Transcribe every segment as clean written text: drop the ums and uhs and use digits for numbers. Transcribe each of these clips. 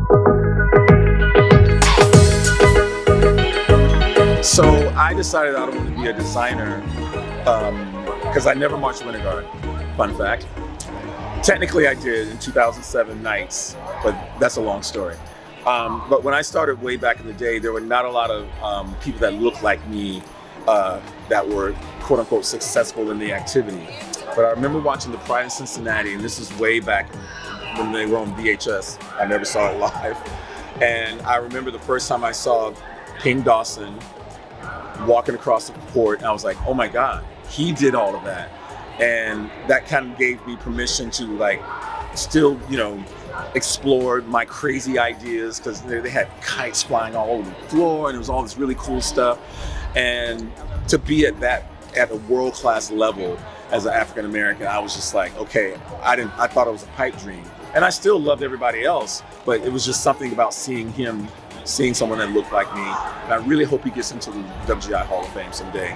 So I decided I wanted to be a designer because I never marched Winter Guard. Fun fact. Technically I did in 2007 Nights, but that's a long story. But when I started way back in the day, there were not a lot of people that looked like me that were quote unquote successful in the activity. But I remember watching The Pride in Cincinnati, and this is way back when they were on VHS. I never saw it live. And I remember the first time I saw King Dawson walking across the court, and I was like, oh my God, he did all of that. And that kind of gave me permission to like still, explore my crazy ideas, because they had kites flying all over the floor and it was all this really cool stuff. And to be at a world-class level as an African American, I was just like, okay, I thought it was a pipe dream. And I still loved everybody else, but it was just something about seeing someone that looked like me. And I really hope he gets into the WGI Hall of Fame someday.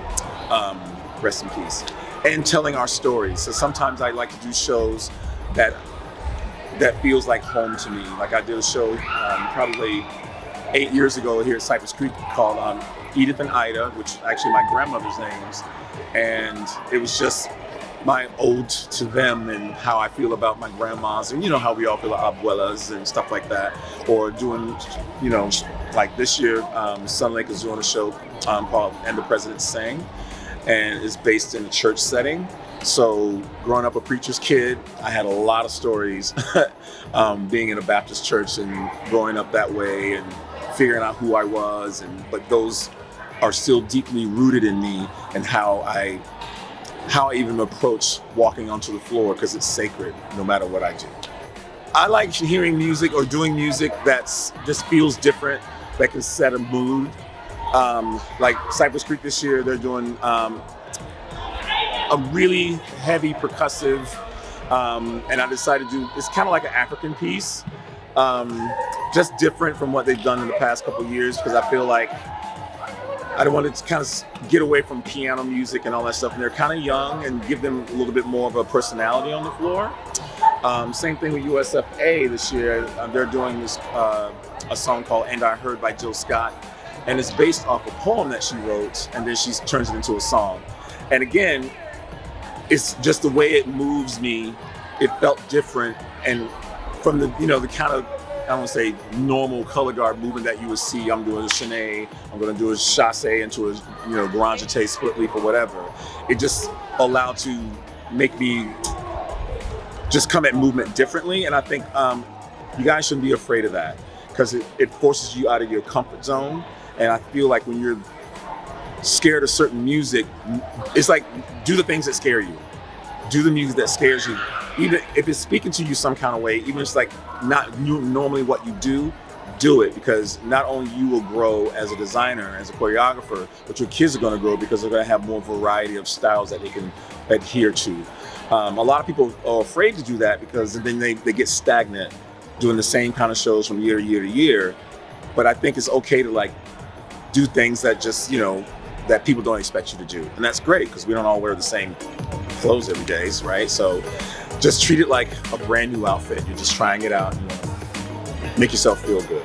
Rest in peace. And telling our stories. So sometimes I like to do shows that feels like home to me. Like I did a show probably 8 years ago here at Cypress Creek called Edith and Ida, which is actually my grandmother's names. And it was just my ode to them and how I feel about my grandmas, and how we all feel about abuelas and stuff like that. Or doing, like this year, Sun Lake is doing a show called And the President Sang, and it's based in a church setting. So growing up a preacher's kid, I had a lot of stories being in a Baptist church and growing up that way and figuring out who I was, but those are still deeply rooted in me and how I even approach walking onto the floor, because it's sacred no matter what I do. I like hearing music or doing music that's just feels different, that can set a mood. Like Cypress Creek this year, they're doing a really heavy percussive, and I decided to do, it's kind of like an African piece, just different from what they've done in the past couple of years, because I feel like I wanted to kind of get away from piano music and all that stuff, and they're kind of young, and give them a little bit more of a personality on the floor. Same thing with USFA this year. They're doing this a song called And I Heard by Jill Scott, and it's based off a poem that she wrote, and then she turns it into a song. And again, it's just the way it moves me. It felt different, and from the the kind of, I don't want to say normal color guard movement that you would see. I'm doing a chaîné, I'm going to do a chasse into a grand jeté, split leap, or whatever. It just allowed to make me just come at movement differently, and I think you guys shouldn't be afraid of that, because it forces you out of your comfort zone. And I feel like when you're scared of certain music, it's like, do the things that scare you. Do the music that scares you. Even if it's speaking to you some kind of way, even if it's like not normally what you do it, because not only you will grow as a designer, as a choreographer, but your kids are going to grow, because they're going to have more variety of styles that they can adhere to. A lot of people are afraid to do that, because then they get stagnant doing the same kind of shows from year to year to year. But I think it's okay to like do things that just, that people don't expect you to do. And that's great, because we don't all wear the same clothes every day, right? So just treat it like a brand new outfit. You're just trying it out and make yourself feel good.